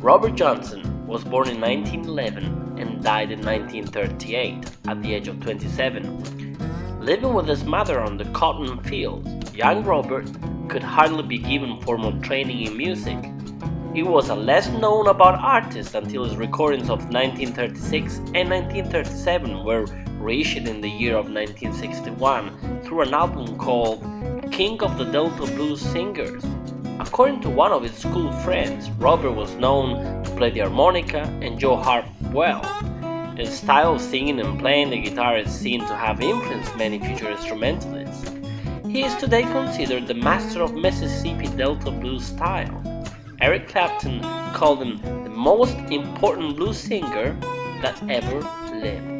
Robert Johnson was born in 1911 and died in 1938 at the age of 27. Living with his mother on the cotton fields, young Robert could hardly be given formal training in music. He was less known about artists until his recordings of 1936 and 1937 were reissued in the year of 1961 through an album called King of the Delta Blues Singers. According to one of his school friends, Robert was known to play the harmonica and Joe harp well. His style of singing and playing the guitar is seen to have influenced many future instrumentalists. He is today considered the master of Mississippi Delta blues style. Eric Clapton called him the most important blues singer that ever lived.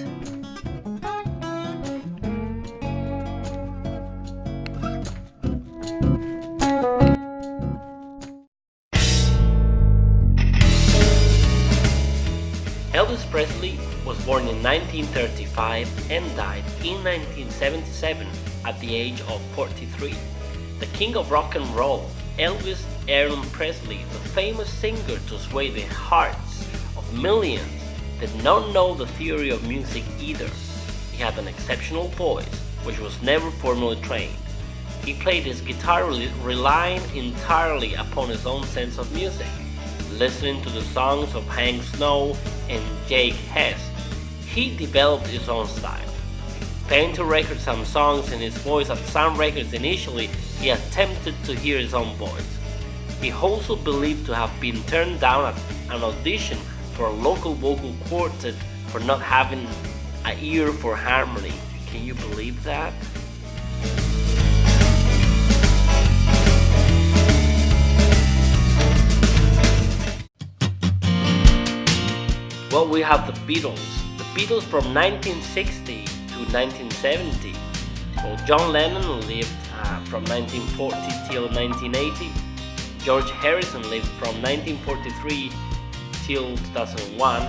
Elvis Presley was born in 1935 and died in 1977 at the age of 43. The king of rock and roll, Elvis Aaron Presley, the famous singer to sway the hearts of millions, did not know the theory of music either. He had an exceptional voice, which was never formally trained. He played his guitar relying entirely upon his own sense of music. Listening to the songs of Hank Snow and Jake Hess, he developed his own style. Paying to record some songs in his voice at Sun Records initially, he attempted to hear his own voice. He also believed to have been turned down at an audition for a local vocal quartet for not having an ear for harmony. Can you believe that? Well, we have the Beatles. The Beatles from 1960 to 1970. Well, John Lennon lived from 1940 till 1980. George Harrison lived from 1943 till 2001.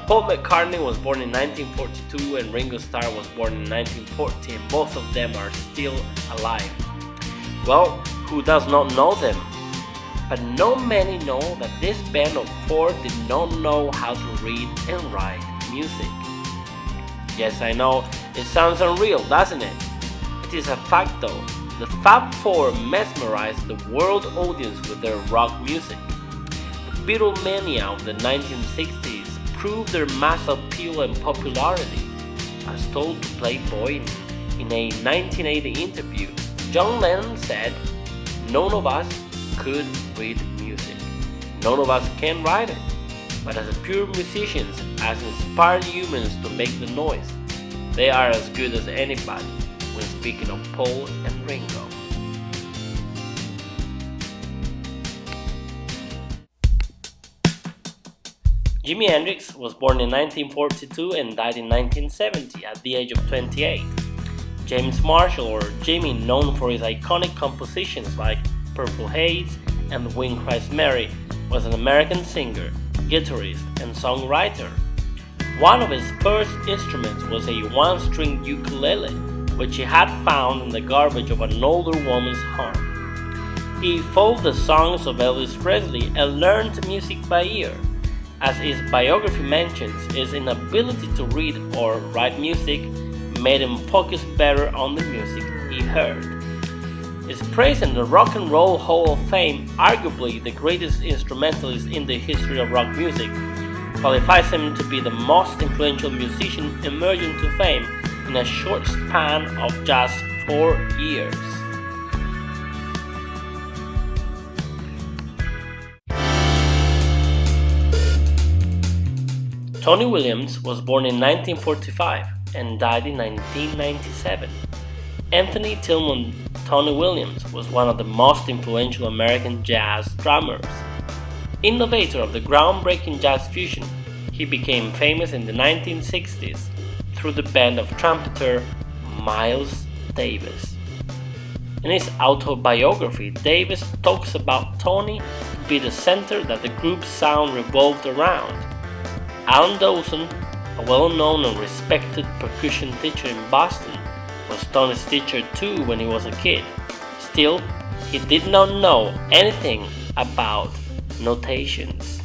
Paul McCartney was born in 1942 and Ringo Starr was born in 1940, and both of them are still alive. Well, who does not know them? But not many know that this band of four did not know how to read and write music. Yes, I know, it sounds unreal, doesn't it? It is a fact though. The Fab Four mesmerized the world audience with their rock music. The Beatlemania of the 1960s proved their mass appeal and popularity. As told to Playboy in a 1980 interview, John Lennon said, "None of us could read music. None of us can write it. But as pure musicians, as inspired humans to make the noise, they are as good as anybody," when speaking of Paul and Ringo. Jimi Hendrix was born in 1942 and died in 1970 at the age of 28. James Marshall, or Jimmy, known for his iconic compositions like Purple Haze and The Wind Cries Mary, was an American singer, guitarist, and songwriter. One of his first instruments was a one-stringed ukulele, which he had found in the garbage of an older woman's home. He followed the songs of Elvis Presley and learned music by ear. As his biography mentions, his inability to read or write music made him focus better on the music he heard. His praise in the Rock and Roll Hall of Fame, arguably the greatest instrumentalist in the history of rock music, qualifies him to be the most influential musician emerging to fame in a short span of just 4 years. Tony Williams was born in 1945 and died in 1997. Anthony Tillman Tony Williams was one of the most influential American jazz drummers. Innovator of the groundbreaking jazz fusion, he became famous in the 1960s through the band of trumpeter Miles Davis. In his autobiography, Davis talks about Tony to be the center that the group's sound revolved around. Alan Dawson, a well-known and respected percussion teacher in Boston, was Tony's teacher too when he was a kid. Still, he did not know anything about notations.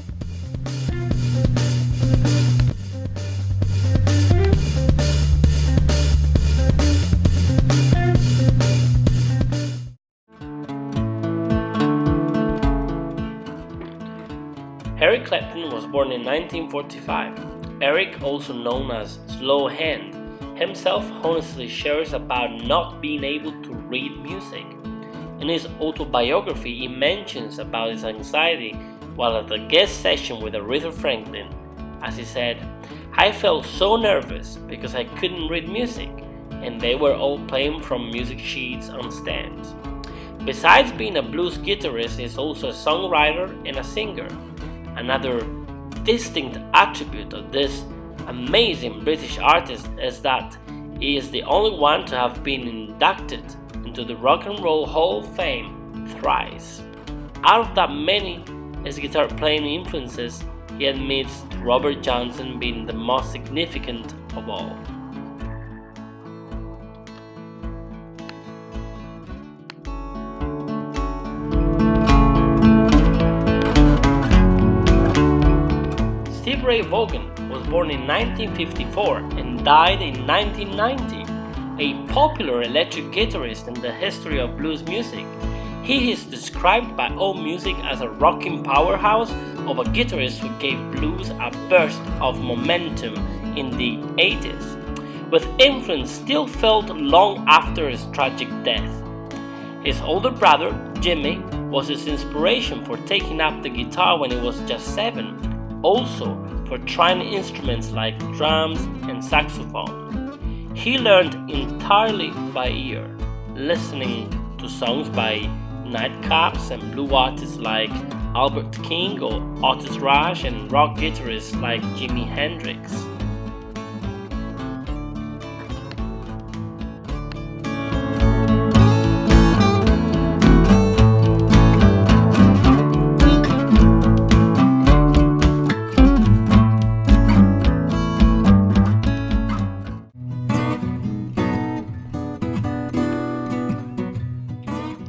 Eric Clapton was born in 1945. Eric, also known as Slow Hand, himself honestly shares about not being able to read music. In his autobiography, he mentions about his anxiety while at a guest session with Aretha Franklin. As he said, "I felt so nervous because I couldn't read music, and they were all playing from music sheets on stands." Besides being a blues guitarist, he is also a songwriter and a singer. Another distinct attribute of this amazing British artist is that he is the only one to have been inducted into the Rock and Roll Hall of Fame thrice. Out of that many his guitar playing influences, he admits to Robert Johnson being the most significant of all. Stevie Ray Vaughan was born in 1954 and died in 1990. A popular electric guitarist in the history of blues music, he is described by AllMusic as a rocking powerhouse of a guitarist who gave blues a burst of momentum in the 80s, with influence still felt long after his tragic death. His older brother, Jimmy, was his inspiration for taking up the guitar when he was just 7, also for trying instruments like drums and saxophone. He learned entirely by ear, listening to songs by Nightcaps and blue artists like Albert King or Otis Rush and rock guitarists like Jimi Hendrix.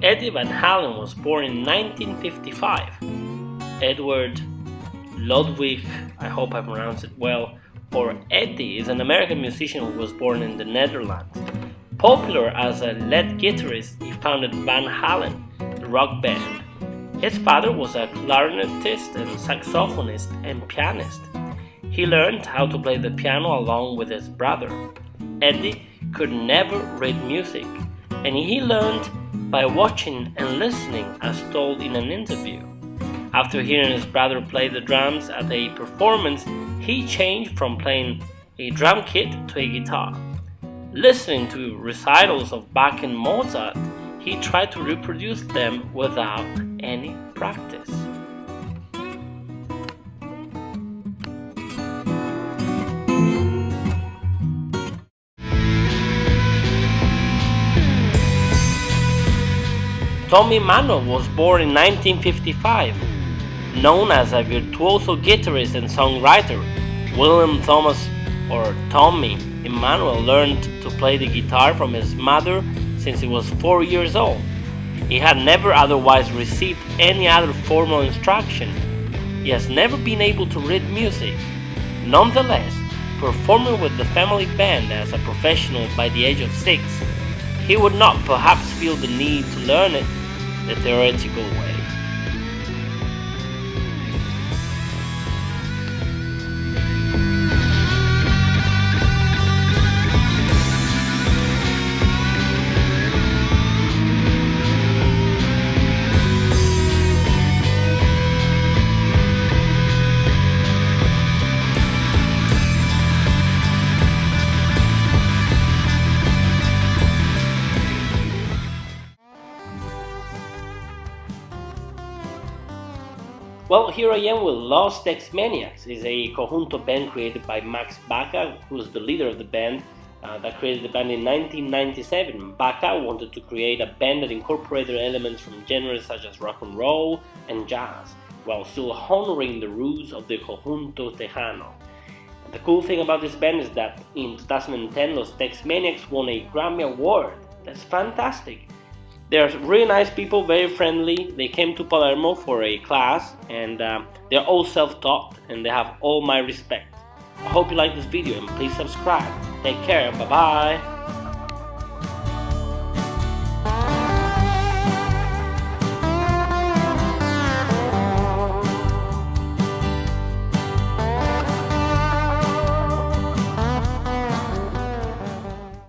Eddie Van Halen was born in 1955. Edward Ludwig, I hope I pronounced it well, or Eddie, is an American musician who was born in the Netherlands. Popular as a lead guitarist, he founded Van Halen, the rock band. His father was a clarinetist and saxophonist and pianist. He learned how to play the piano along with his brother. Eddie could never read music, and he learned by watching and listening, as told in an interview. After hearing his brother play the drums at a performance, he changed from playing a drum kit to a guitar. Listening to recitals of Bach and Mozart, he tried to reproduce them without any practice. Tommy Emmanuel was born in 1955. Known as a virtuoso guitarist and songwriter, William Thomas, or Tommy Emmanuel, learned to play the guitar from his mother since he was 4 years old. He had never otherwise received any other formal instruction. He has never been able to read music. Nonetheless, performing with the family band as a professional by the age of 6, he would not perhaps feel the need to learn it the theoretical way. Well, here I am with Los Tex-Maniacs. It's a conjunto band created by Max Baca, who's the leader of the band, that created the band in 1997. Baca wanted to create a band that incorporated elements from genres such as rock and roll and jazz, while still honoring the roots of the conjunto tejano. The cool thing about this band is that in 2010, Los Tex-Maniacs won a Grammy Award. That's fantastic. They're really nice people, very friendly. They came to Palermo for a class, and they're all self-taught, and they have all my respect. I hope you like this video, and please subscribe. Take care, bye-bye.